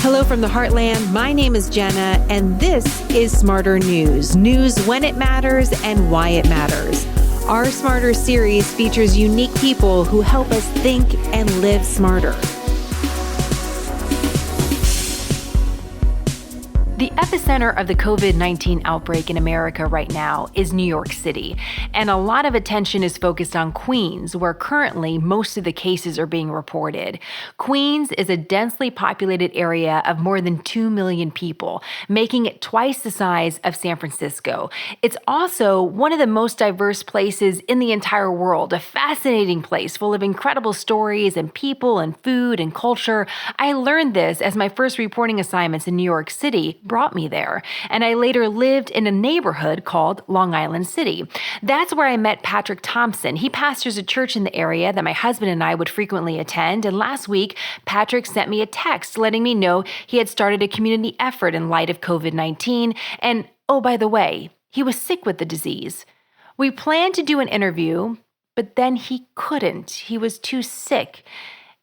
Hello from the Heartland. My name is Jenna, and this is Smarter News. News when it matters and why it matters. Our Smarter series features unique people who help us think and live smarter. The epicenter of the COVID-19 outbreak in America right now is New York City, and a lot of attention is focused on Queens, where currently most of the cases are being reported. Queens is a densely populated area of more than 2 million people, making it twice the size of San Francisco. It's also one of the most diverse places in the entire world, a fascinating place full of incredible stories and people and food and culture. I learned this as my first reporting assignments in New York City brought me there, and I later lived in a neighborhood called Long Island City. That's where I met Patrick Thompson. He pastors a church in the area that my husband and I would frequently attend, and last week, Patrick sent me a text letting me know he had started a community effort in light of COVID-19, and oh, by the way, he was sick with the disease. We planned to do an interview, but then he couldn't. He was too sick,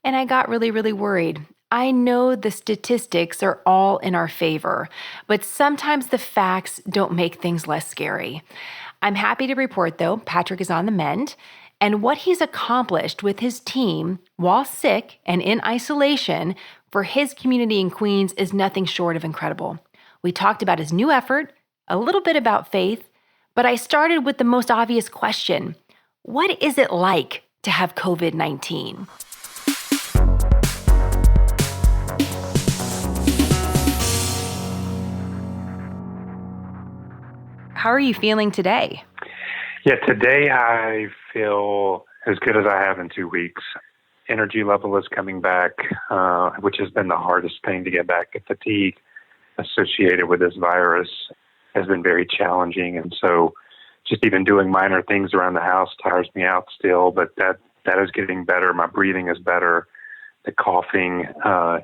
and I got really worried. I know the statistics are all in our favor, but sometimes the facts don't make things less scary. I'm happy to report, though, Patrick is on the mend, and what he's accomplished with his team while sick and in isolation for his community in Queens is nothing short of incredible. We talked about his new effort, a little bit about faith, but I started with the most obvious question. What is it like to have COVID-19? How are you feeling today? Yeah, today I feel as good as I have in 2 weeks. Energy level is coming back, which has been the hardest thing to get back. The fatigue associated with this virus has been very challenging. And so just even doing minor things around the house tires me out still, but that is getting better. My breathing is better. The coughing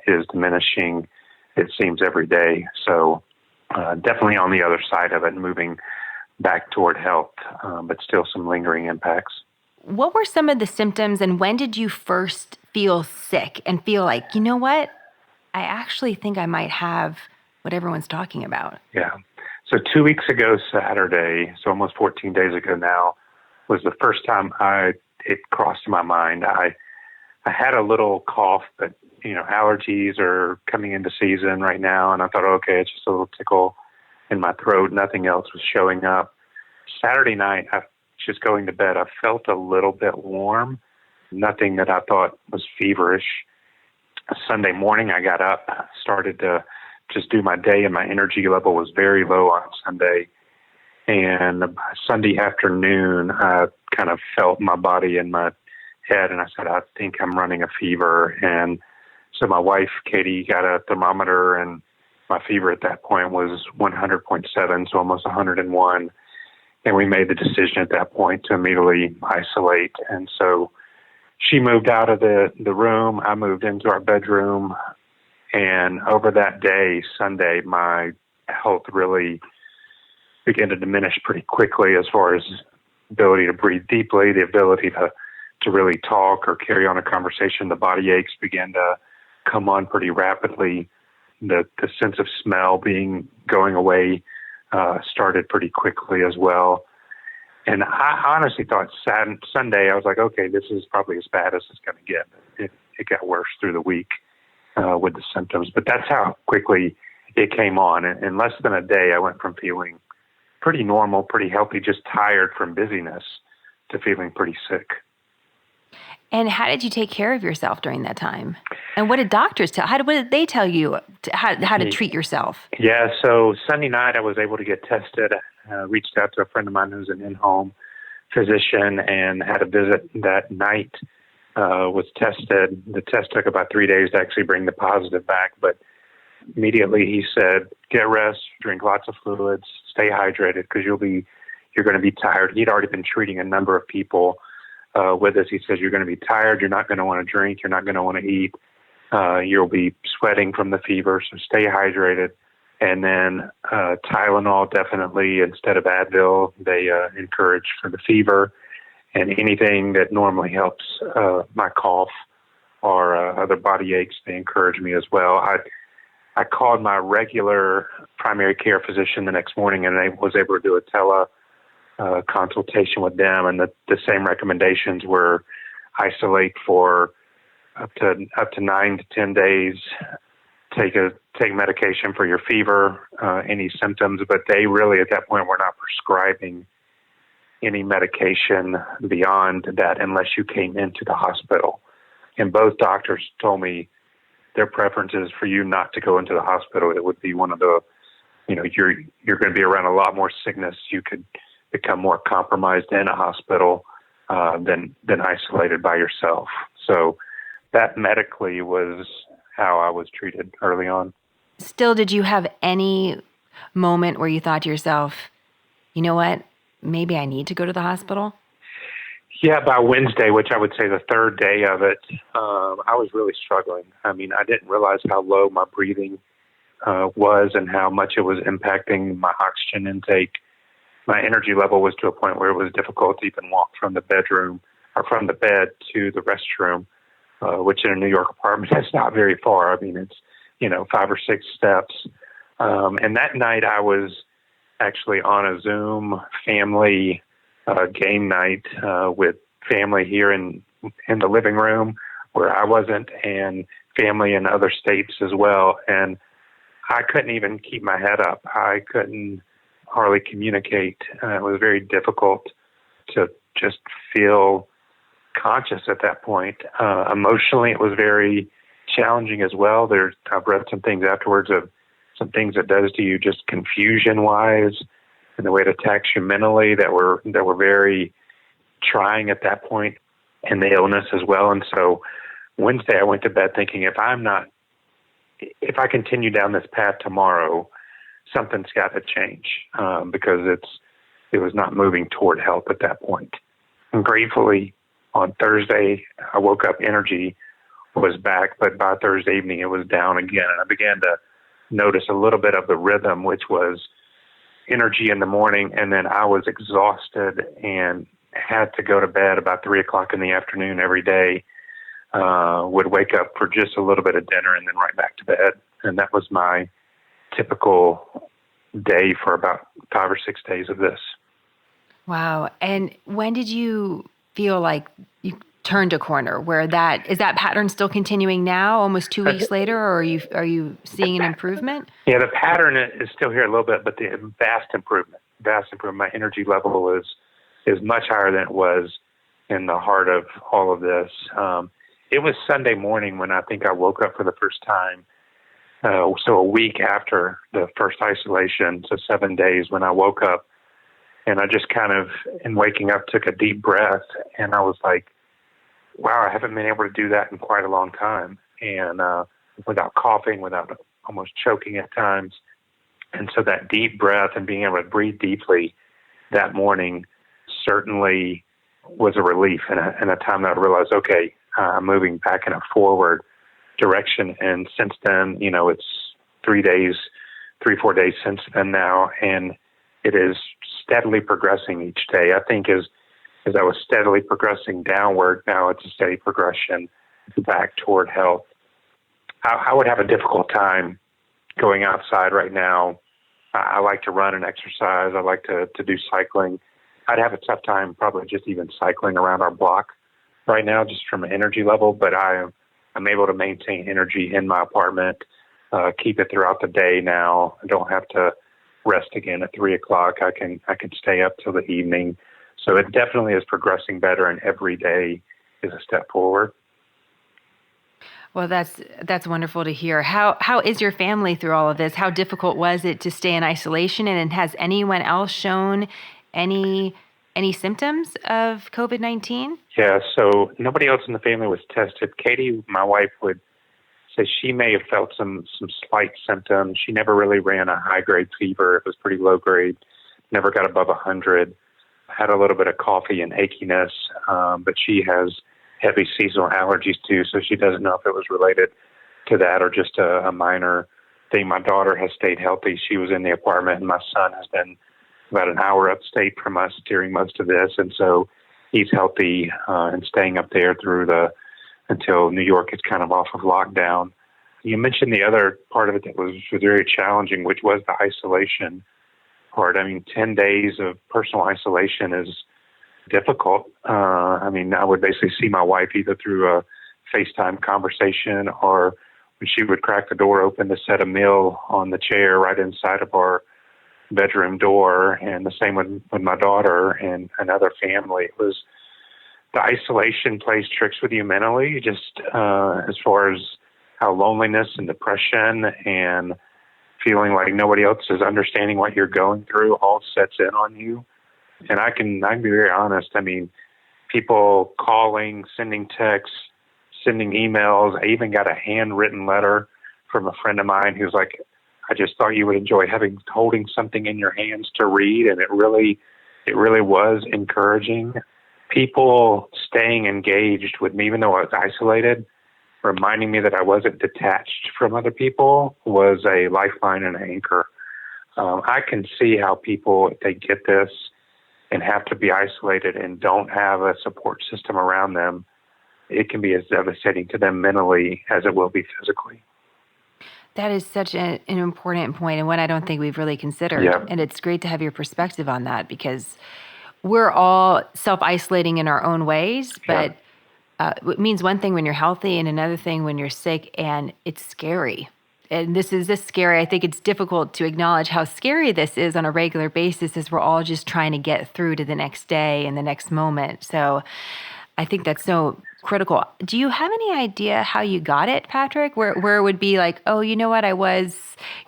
is diminishing, it seems, every day. So definitely on the other side of it, moving back toward health, but still some lingering impacts. What were some of the symptoms, and when did you first feel sick and feel like, you know what, I actually think I might have what everyone's talking about? Yeah. So 2 weeks ago, Saturday, so almost 14 days ago now, was the first time it crossed my mind. I had a little cough, but allergies are coming into season right now, and I thought, okay, it's just a little tickle in my throat. Nothing else was showing up. Saturday night, just going to bed, I felt a little bit warm, nothing that I thought was feverish. Sunday morning, I got up, started to just do my day, and my energy level was very low on Sunday. And Sunday afternoon, I kind of felt my body in my head, and I said, I think I'm running a fever. And so my wife, Katie, got a thermometer, and my fever at that point was 100.7, so almost 101. And we made the decision at that point to immediately isolate. And so she moved out of the room. I moved into our bedroom. And over that day, Sunday, my health really began to diminish pretty quickly as far as ability to breathe deeply, the ability to really talk or carry on a conversation. The body aches began to come on pretty rapidly. The sense of smell going away started pretty quickly as well. And I honestly thought Sunday, I was like, okay, this is probably as bad as it's going to get. It got worse through the week with the symptoms. But that's how quickly it came on. In less than a day, I went from feeling pretty normal, pretty healthy, just tired from busyness, to feeling pretty sick. And how did you take care of yourself during that time? And what did doctors tell? What did they tell you how to treat yourself? Yeah, so Sunday night I was able to get tested. Reached out to a friend of mine who's an in-home physician and had a visit that night. Was tested. The test took about 3 days to actually bring the positive back, but immediately he said, get rest, drink lots of fluids, stay hydrated because you're going to be tired. He'd already been treating a number of people with us. He says, you're going to be tired. You're not going to want to drink. You're not going to want to eat. You'll be sweating from the fever. So stay hydrated. And then Tylenol, definitely, instead of Advil, they encourage for the fever. And anything that normally helps my cough or other body aches, they encourage me as well. I called my regular primary care physician the next morning, and I was able to do a consultation with them, and the same recommendations were isolate for up to 9 to 10 days, take medication for your fever, any symptoms, but they really at that point were not prescribing any medication beyond that unless you came into the hospital. And both doctors told me their preference is for you not to go into the hospital. It would be one of the, you're going to be around a lot more sickness. You could become more compromised in a hospital than isolated by yourself. So that medically was how I was treated early on. Still, did you have any moment where you thought to yourself, you know what, maybe I need to go to the hospital? Yeah, by Wednesday, which I would say the third day of it, I was really struggling. I mean, I didn't realize how low my breathing was and how much it was impacting my oxygen intake. My energy level was to a point where it was difficult to even walk from the bedroom or from the bed to the restroom, which in a New York apartment is not very far. I mean, it's, 5 or 6 steps. And that night I was actually on a Zoom family game night with family here in the living room where I wasn't, and family in other states as well. And I couldn't even keep my head up. I couldn't hardly communicate. It was very difficult to just feel conscious at that point. Emotionally, it was very challenging as well. I've read some things afterwards of some things it does to you just confusion-wise and the way it attacks you mentally that were very trying at that point, and the illness as well. And so Wednesday I went to bed thinking if I continue down this path tomorrow, something's got to change because it was not moving toward health at that point. And gratefully, on Thursday, I woke up, energy was back, but by Thursday evening, it was down again. And I began to notice a little bit of the rhythm, which was energy in the morning, and then I was exhausted and had to go to bed about 3 o'clock in the afternoon every day, would wake up for just a little bit of dinner and then right back to bed. And that was my typical day for about 5 or 6 days of this. Wow. And when did you feel like you turned a corner where is that pattern still continuing now, almost 2 weeks later, or are you seeing an improvement? Yeah, the pattern is still here a little bit, but the vast improvement. My energy level is much higher than it was in the heart of all of this. It was Sunday morning when I think I woke up for the first time. So a week after the first isolation, so 7 days, when I woke up, and I just kind of, in waking up, took a deep breath, and I was like, wow, I haven't been able to do that in quite a long time, and without coughing, without almost choking at times. And so that deep breath and being able to breathe deeply that morning certainly was a relief, and a time that I realized, okay, I'm moving back in a forward direction. And since then, it's 4 days since then now, and it is steadily progressing each day. I think as I was steadily progressing downward, now it's a steady progression back toward health. I would have a difficult time going outside right now. I like to run and exercise. I like to do cycling. I'd have a tough time probably just even cycling around our block right now, just from an energy level, but I'm able to maintain energy in my apartment, keep it throughout the day now. I don't have to rest again at 3 o'clock. I can stay up till the evening. So it definitely is progressing better, and every day is a step forward. Well, that's wonderful to hear. How is your family through all of this? How difficult was it to stay in isolation? And has anyone else shown any symptoms of COVID-19? Yeah, so nobody else in the family was tested. Katie, my wife, would say she may have felt some slight symptoms. She never really ran a high-grade fever. It was pretty low-grade, never got above 100. Had a little bit of coffee and achiness, but she has heavy seasonal allergies too, so she doesn't know if it was related to that or just a minor thing. My daughter has stayed healthy. She was in the apartment, and my son has been about an hour upstate from us during most of this, and so he's healthy and staying up there until New York is kind of off of lockdown. You mentioned the other part of it that was very challenging, which was the isolation part. I mean, 10 days of personal isolation is difficult. I mean, I would basically see my wife either through a FaceTime conversation or when she would crack the door open to set a meal on the chair right inside of our bedroom door, and the same with my daughter and another family. It was the isolation plays tricks with you mentally, just as far as how loneliness and depression and feeling like nobody else is understanding what you're going through all sets in on you. And I can be very honest. I mean, people calling, sending texts, sending emails. I even got a handwritten letter from a friend of mine who's like, I just thought you would enjoy holding something in your hands to read. And it really was encouraging. People staying engaged with me, even though I was isolated, reminding me that I wasn't detached from other people, was a lifeline and an anchor. I can see how people, if they get this and have to be isolated and don't have a support system around them, it can be as devastating to them mentally as it will be physically. That is such an important point, and one I don't think we've really considered. Yeah. And it's great to have your perspective on that, because we're all self-isolating in our own ways, but it means one thing when you're healthy and another thing when you're sick, and it's scary. And this is scary. I think it's difficult to acknowledge how scary this is on a regular basis, as we're all just trying to get through to the next day and the next moment. So I think that's so critical. Do you have any idea how you got it, Patrick? Where it would be like, oh, you know what? I was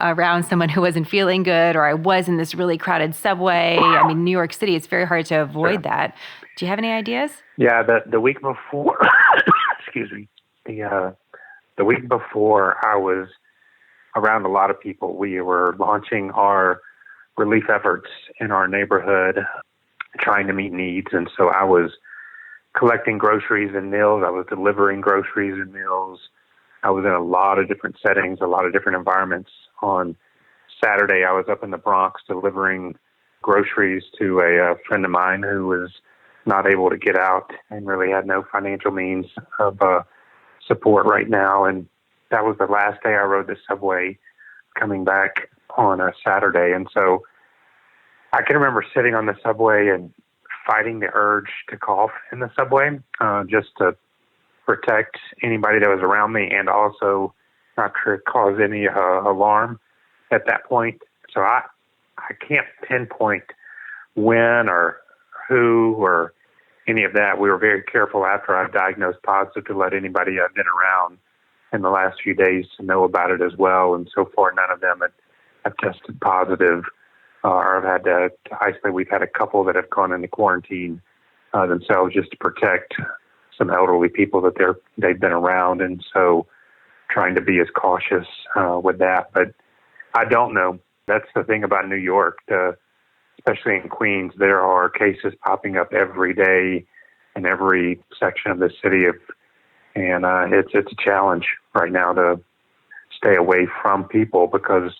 around someone who wasn't feeling good, or I was in this really crowded subway. I mean, New York City, it's very hard to avoid that. Do you have any ideas? Yeah, the week before, excuse me, the week before I was around a lot of people. We were launching our relief efforts in our neighborhood, trying to meet needs. And so I was collecting groceries and meals. I was delivering groceries and meals. I was in a lot of different settings, a lot of different environments. On Saturday, I was up in the Bronx delivering groceries to a friend of mine who was not able to get out and really had no financial means of support right now. And that was the last day I rode the subway coming back on a Saturday. And so I can remember sitting on the subway and fighting the urge to cough in the subway, just to protect anybody that was around me and also not to cause any alarm at that point. So I can't pinpoint when or who or any of that. We were very careful after I diagnosed positive to let anybody I've been around in the last few days to know about it as well. And so far, none of them have tested positive or have had to isolate. We've had a couple that have gone into quarantine themselves just to protect some elderly people that they've been around. And so trying to be as cautious with that. But I don't know. That's the thing about New York, especially in Queens. There are cases popping up every day in every section of the city. And it's a challenge right now to stay away from people, because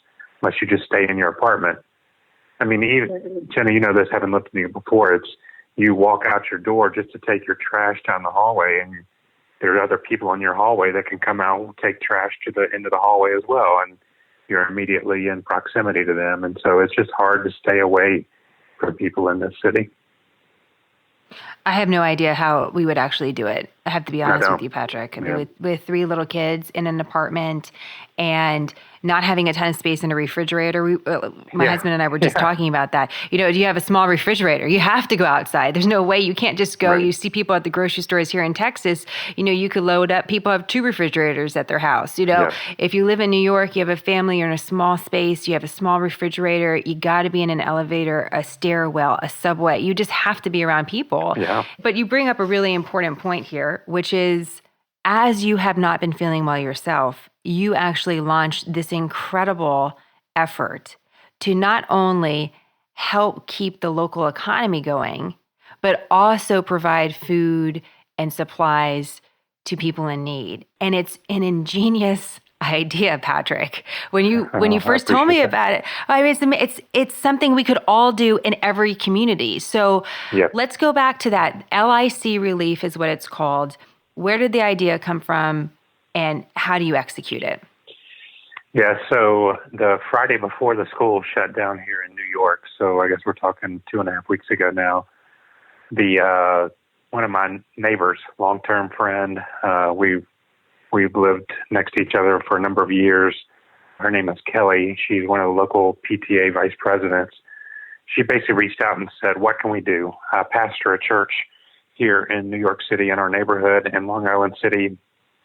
unless you just stay in your apartment. I mean, even, Jenna, you know this, having looked at me before, it's you walk out your door just to take your trash down the hallway, and there are other people in your hallway that can come out and take trash to the end of the hallway as well, and you're immediately in proximity to them. And so it's just hard to stay away from people in this city. I have no idea how we would actually do it. I have to be honest with you, Patrick. I mean, with 3 little kids in an apartment and not having a ton of space in a refrigerator. My husband and I were just talking about that. You know, do you have a small refrigerator? You have to go outside. There's no way. You can't just go. Right. You see people at the grocery stores here in Texas, you know, you could load up. People have 2 refrigerators at their house. You know, if you live in New York, you have a family, you're in a small space, you have a small refrigerator, you got to be in an elevator, a stairwell, a subway. You just have to be around people. Yeah. But you bring up a really important point here, which is, as you have not been feeling well yourself, you actually launched this incredible effort to not only help keep the local economy going, but also provide food and supplies to people in need. And it's an ingenious idea, Patrick. When you first told me about it, I mean, it's something we could all do in every community. So let's go back to that. LIC Relief is what it's called. Where did the idea come from, and how do you execute it? Yeah, so the Friday before the school shut down here in New York, so I guess we're talking 2.5 weeks ago now, the one of my neighbors, long-term friend, we've lived next to each other for a number of years. Her name is Kelly. She's one of the local PTA vice presidents. She basically reached out and said, what can we do? I pastor a church here in New York City in our neighborhood in Long Island City,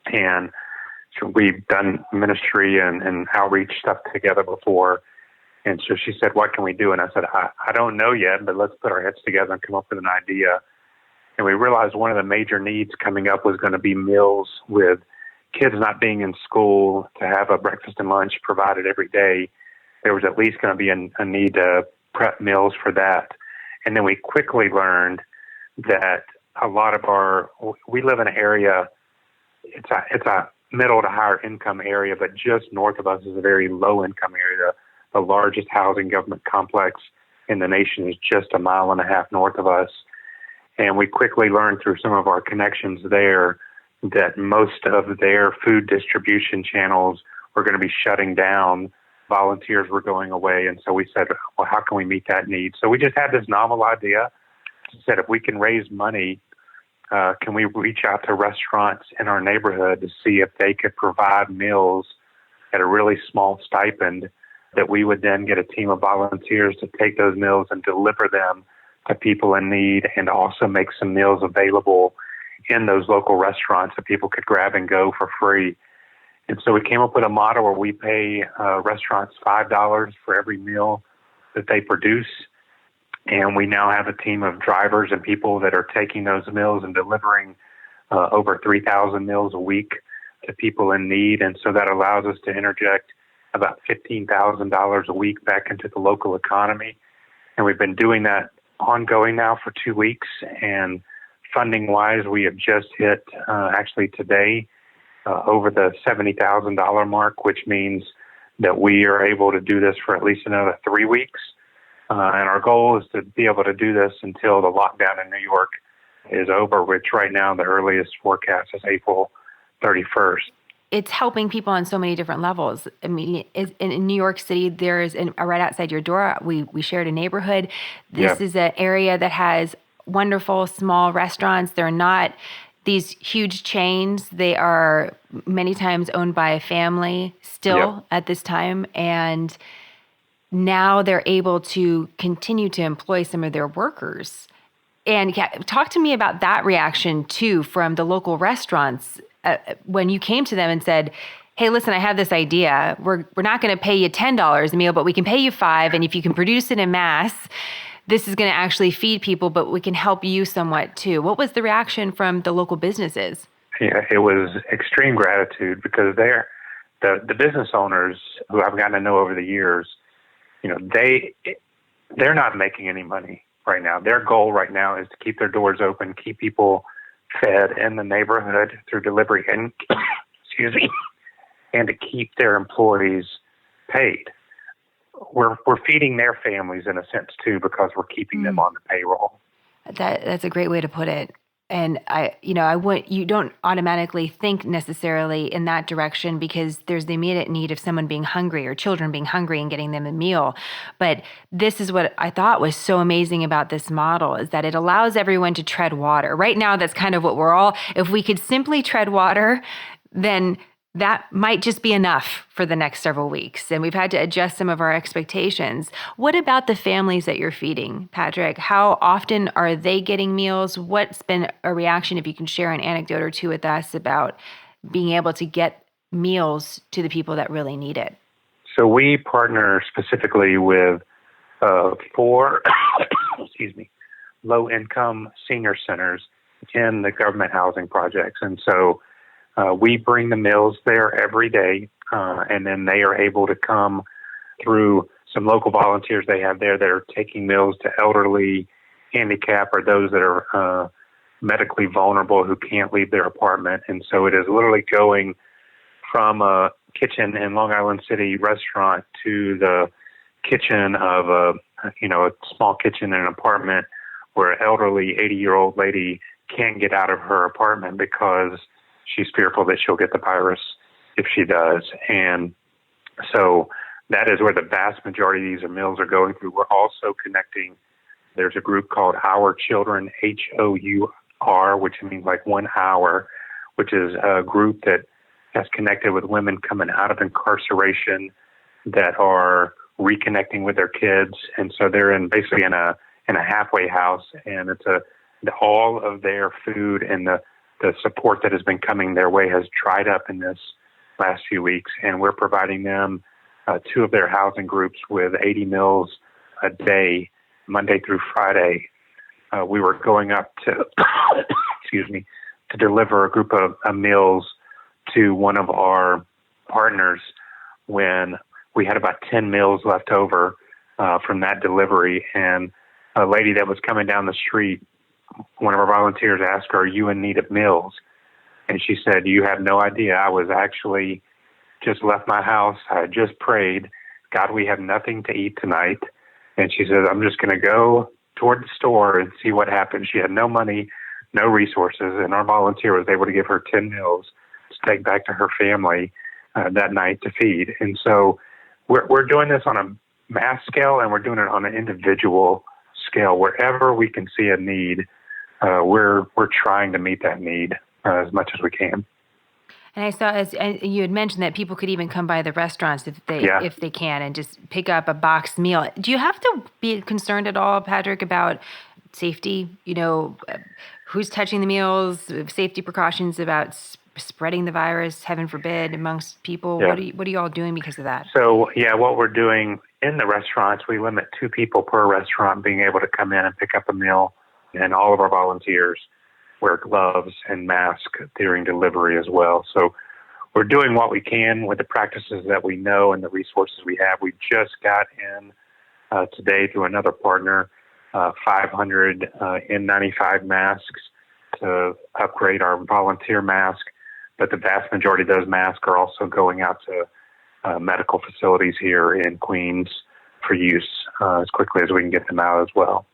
and so we've done ministry and outreach stuff together before. And so she said, what can we do? And I said, I don't know yet, but let's put our heads together and come up with an idea. And we realized one of the major needs coming up was going to be meals, with kids not being in school, to have a breakfast and lunch provided every day. There was at least going to be a need to prep meals for that. And then we quickly learned that a lot of we live in an area, it's a middle to higher income area, but just north of us is a very low income area. The largest housing government complex in the nation is just 1.5 miles north of us. And we quickly learned through some of our connections there that most of their food distribution channels were going to be shutting down. Volunteers were going away. And so we said, well, how can we meet that need? So we just had this novel idea. We said, if we can raise money, can we reach out to restaurants in our neighborhood to see if they could provide meals at a really small stipend, that we would then get a team of volunteers to take those meals and deliver them to people in need, and also make some meals available in those local restaurants that people could grab and go for free. And so we came up with a model where we pay restaurants $5 for every meal that they produce. And we now have a team of drivers and people that are taking those meals and delivering over 3,000 meals a week to people in need. And so that allows us to interject about $15,000 a week back into the local economy. And we've been doing that ongoing now for 2 weeks. And funding-wise, we have just hit, actually today, over the $70,000 mark, which means that we are able to do this for at least another 3 weeks. And our goal is to be able to do this until the lockdown in New York is over, which right now the earliest forecast is April 31st. It's helping people on so many different levels. I mean, in New York City, there's right outside your door, we shared a neighborhood. This is an area that has wonderful small restaurants. They're not these huge chains. They are many times owned by a family still at this time. And now they're able to continue to employ some of their workers. And talk to me about that reaction too from the local restaurants when you came to them and said, hey, listen, I have this idea. We're not going to pay you $10 a meal, but we can pay you $5. And if you can produce it in mass, this is going to actually feed people, but we can help you somewhat too. What was the reaction from the local businesses? Yeah, it was extreme gratitude, because they're the business owners who I've gotten to know over the years, they're not making any money right now. Their goal right now is to keep their doors open, keep people fed in the neighborhood through delivery, and and to keep their employees paid. We're feeding their families in a sense too, because we're keeping them on the payroll. That's a great way to put it. And you don't automatically think necessarily in that direction, because there's the immediate need of someone being hungry or children being hungry and getting them a meal. But this is what I thought was so amazing about this model, is that it allows everyone to tread water. Right now, that's kind of what if we could simply tread water, then that might just be enough for the next several weeks. And we've had to adjust some of our expectations. What about the families that you're feeding, Patrick? How often are they getting meals? What's been a reaction, if you can share an anecdote or two with us about being able to get meals to the people that really need it? So we partner specifically with 4 low-income senior centers in the government housing projects. And so we bring the meals there every day, and then they are able to come through some local volunteers they have there that are taking meals to elderly, handicapped, or those that are medically vulnerable who can't leave their apartment. And so it is literally going from a kitchen in Long Island City restaurant to the kitchen of a small kitchen in an apartment where an elderly 80-year-old lady can't get out of her apartment because she's fearful that she'll get the virus if she does. And So that is where the vast majority of these meals are going through. We're also connecting. There's a group called Our Children, HOUR, which means like 1 hour, which is a group that has connected with women coming out of incarceration that are reconnecting with their kids. And so they're basically in a halfway house, and it's all of their food and the support that has been coming their way has dried up in this last few weeks. And we're providing them 2 of their housing groups with 80 meals a day, Monday through Friday. We were going up to, to deliver a group of meals to one of our partners when we had about 10 meals left over from that delivery. And a lady that was coming down the street, one of our volunteers asked her, "Are you in need of meals?" And she said, "You have no idea. I was actually just left my house. I just prayed, God, we have nothing to eat tonight." And she said, "I'm just going to go toward the store and see what happens." She had no money, no resources, and our volunteer was able to give her 10 meals to take back to her family that night to feed. And so we're doing this on a mass scale, and we're doing it on an individual scale. Wherever we can see a need, we're trying to meet that need as much as we can. And I saw, as you had mentioned, that people could even come by the restaurants if they can and just pick up a boxed meal. Do you have to be concerned at all, Patrick, about safety? Who's touching the meals, safety precautions about spreading the virus, heaven forbid, amongst people? Yeah. What are you all doing because of that? So, what we're doing in the restaurants, we limit 2 people per restaurant being able to come in and pick up a meal, and all of our volunteers wear gloves and masks during delivery as well. So we're doing what we can with the practices that we know and the resources we have. We just got in today through another partner 500 N95 masks to upgrade our volunteer mask, but the vast majority of those masks are also going out to medical facilities here in Queens for use as quickly as we can get them out as well.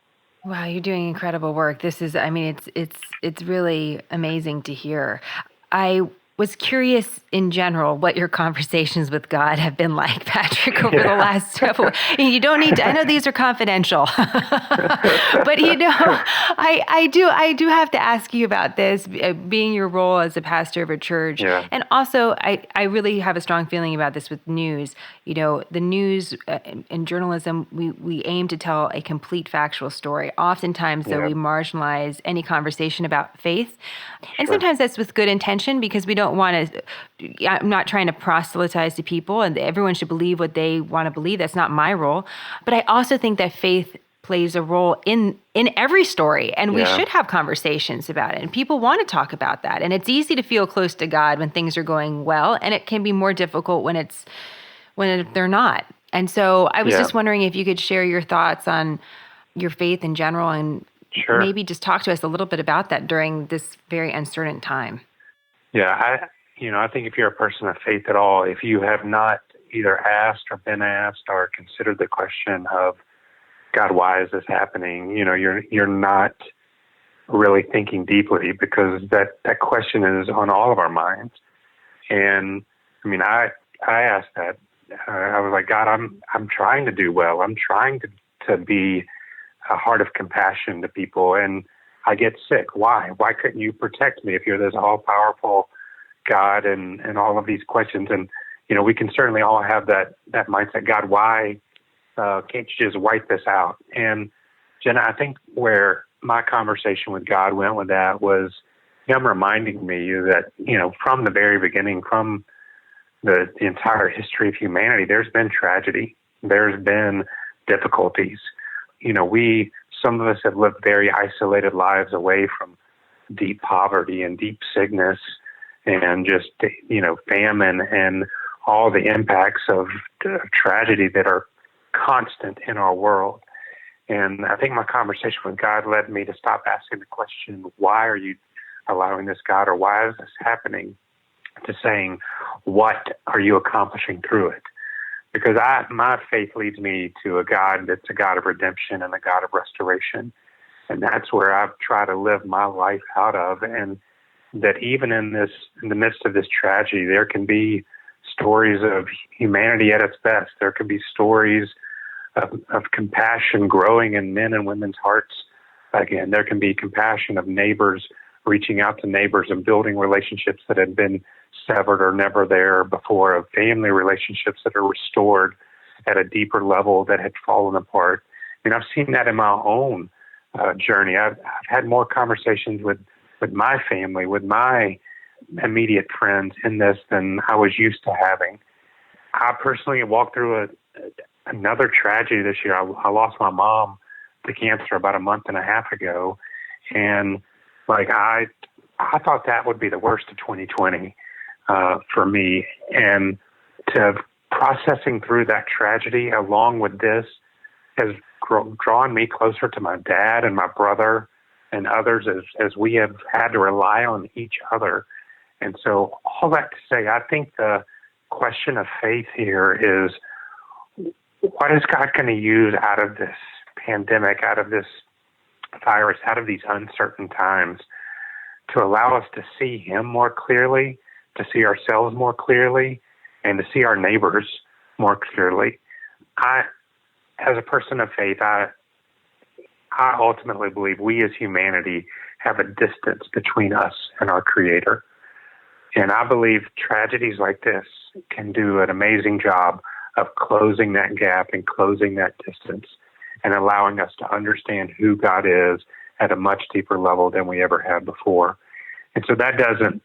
Wow, you're doing incredible work. This is, it's really amazing to hear. I was curious in general what your conversations with God have been like, Patrick, over the last couple. You don't need to, I know these are confidential, but I do have to ask you about this, being your role as a pastor of a church. Yeah. And also, I really have a strong feeling about this with news. The news in journalism, we aim to tell a complete factual story. Oftentimes, though, we marginalize any conversation about faith. And sometimes that's with good intention, because we don't want to, I'm not trying to proselytize to people, and everyone should believe what they want to believe. That's not my role. But I also think that faith plays a role in every story, and we should have conversations about it. And people want to talk about that. And it's easy to feel close to God when things are going well, and it can be more difficult when they're not. And so I was just wondering if you could share your thoughts on your faith in general, and maybe just talk to us a little bit about that during this very uncertain time. Yeah, I think if you're a person of faith at all, if you have not either asked or been asked or considered the question of, God, why is this happening? You're not really thinking deeply, because that question is on all of our minds. And I asked that. I was like, God, I'm trying to do well. I'm trying to be a heart of compassion to people, and I get sick. Why? Why couldn't you protect me if you're this all-powerful God, and all of these questions? And, we can certainly all have that mindset. God, why can't you just wipe this out? And Jenna, I think where my conversation with God went with that was him reminding me that, from the very beginning, from the entire history of humanity, there's been tragedy. There's been difficulties. Some of us have lived very isolated lives away from deep poverty and deep sickness and just, famine and all the impacts of tragedy that are constant in our world. And I think my conversation with God led me to stop asking the question, why are you allowing this, God, or why is this happening, to saying, what are you accomplishing through it? Because my faith leads me to a God that's a God of redemption and a God of restoration. And that's where I've tried to live my life out of. And that even in the midst of this tragedy, there can be stories of humanity at its best. There can be stories of compassion growing in men and women's hearts. Again, there can be compassion of neighbors reaching out to neighbors and building relationships that had been severed or never there before, of family relationships that are restored at a deeper level that had fallen apart. I mean, I've seen that in my own journey. I've had more conversations with my family, with my immediate friends in this than I was used to having. I personally walked through another tragedy this year. I lost my mom to cancer about a month and a half ago, and I thought that would be the worst of 2020 for me. And processing through that tragedy along with this has drawn me closer to my dad and my brother and others as we have had to rely on each other. And so all that to say, I think the question of faith here is, what is God going to use out of this pandemic, out of this virus, out of these uncertain times, to allow us to see Him more clearly, to see ourselves more clearly, and to see our neighbors more clearly? As a person of faith, I ultimately believe we as humanity have a distance between us and our Creator. And I believe tragedies like this can do an amazing job of closing that gap and closing that distance and allowing us to understand who God is at a much deeper level than we ever had before. And so that doesn't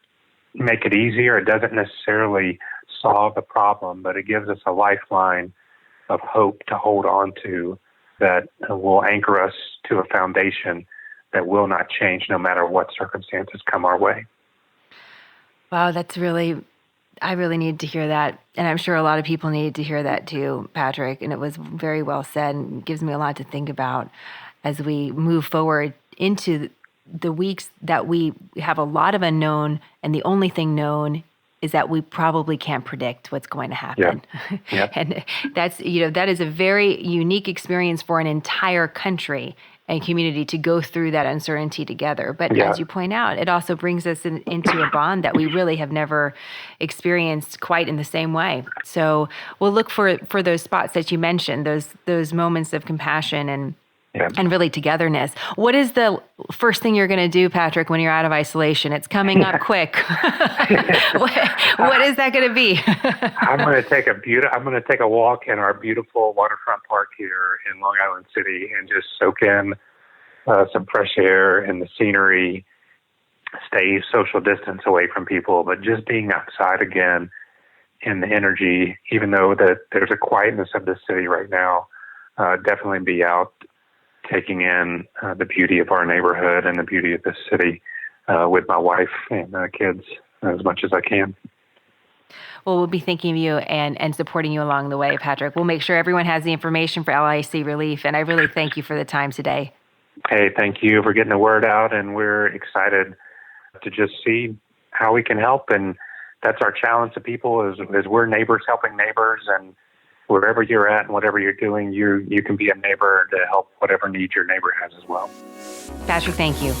make it easier. It doesn't necessarily solve the problem, but it gives us a lifeline of hope to hold on to that will anchor us to a foundation that will not change no matter what circumstances come our way. Wow, I really needed to hear that. And I'm sure a lot of people needed to hear that too, Patrick. And it was very well said and gives me a lot to think about as we move forward into the weeks that we have a lot of unknown, and the only thing known is that we probably can't predict what's going to happen. Yeah. And that is a very unique experience for an entire country and community to go through that uncertainty together. But as you point out, it also brings us into a bond that we really have never experienced quite in the same way. So we'll look for those spots that you mentioned, those moments of compassion and really togetherness. What is the first thing you're going to do, Patrick, when you're out of isolation? It's coming up quick. What is that going to be? I'm going to take a walk in our beautiful waterfront park here in Long Island City and just soak in some fresh air and the scenery, stay social distance away from people, but just being outside again in the energy, even though that there's a quietness of the city right now, definitely be out taking in the beauty of our neighborhood and the beauty of this city with my wife and kids as much as I can. Well, we'll be thinking of you and supporting you along the way, Patrick. We'll make sure everyone has the information for LIC Relief, and I really thank you for the time today. Hey, thank you for getting the word out, and we're excited to just see how we can help. And that's our challenge to people is we're neighbors helping neighbors, and wherever you're at and whatever you're doing, you can be a neighbor to help whatever need your neighbor has as well. Patrick, thank you.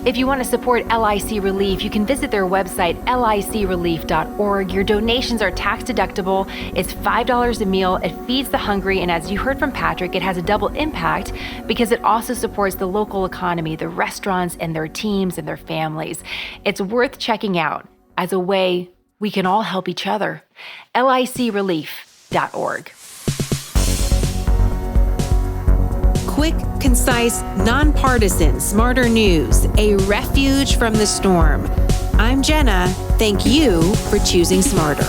If you want to support LIC Relief, you can visit their website, licrelief.org. Your donations are tax deductible. It's $5 a meal. It feeds the hungry. And as you heard from Patrick, it has a double impact because it also supports the local economy, the restaurants and their teams and their families. It's worth checking out as a way we can all help each other. licrelief.org. Quick, concise, nonpartisan, smarter news, a refuge from the storm. I'm Jenna. Thank you for choosing smarter.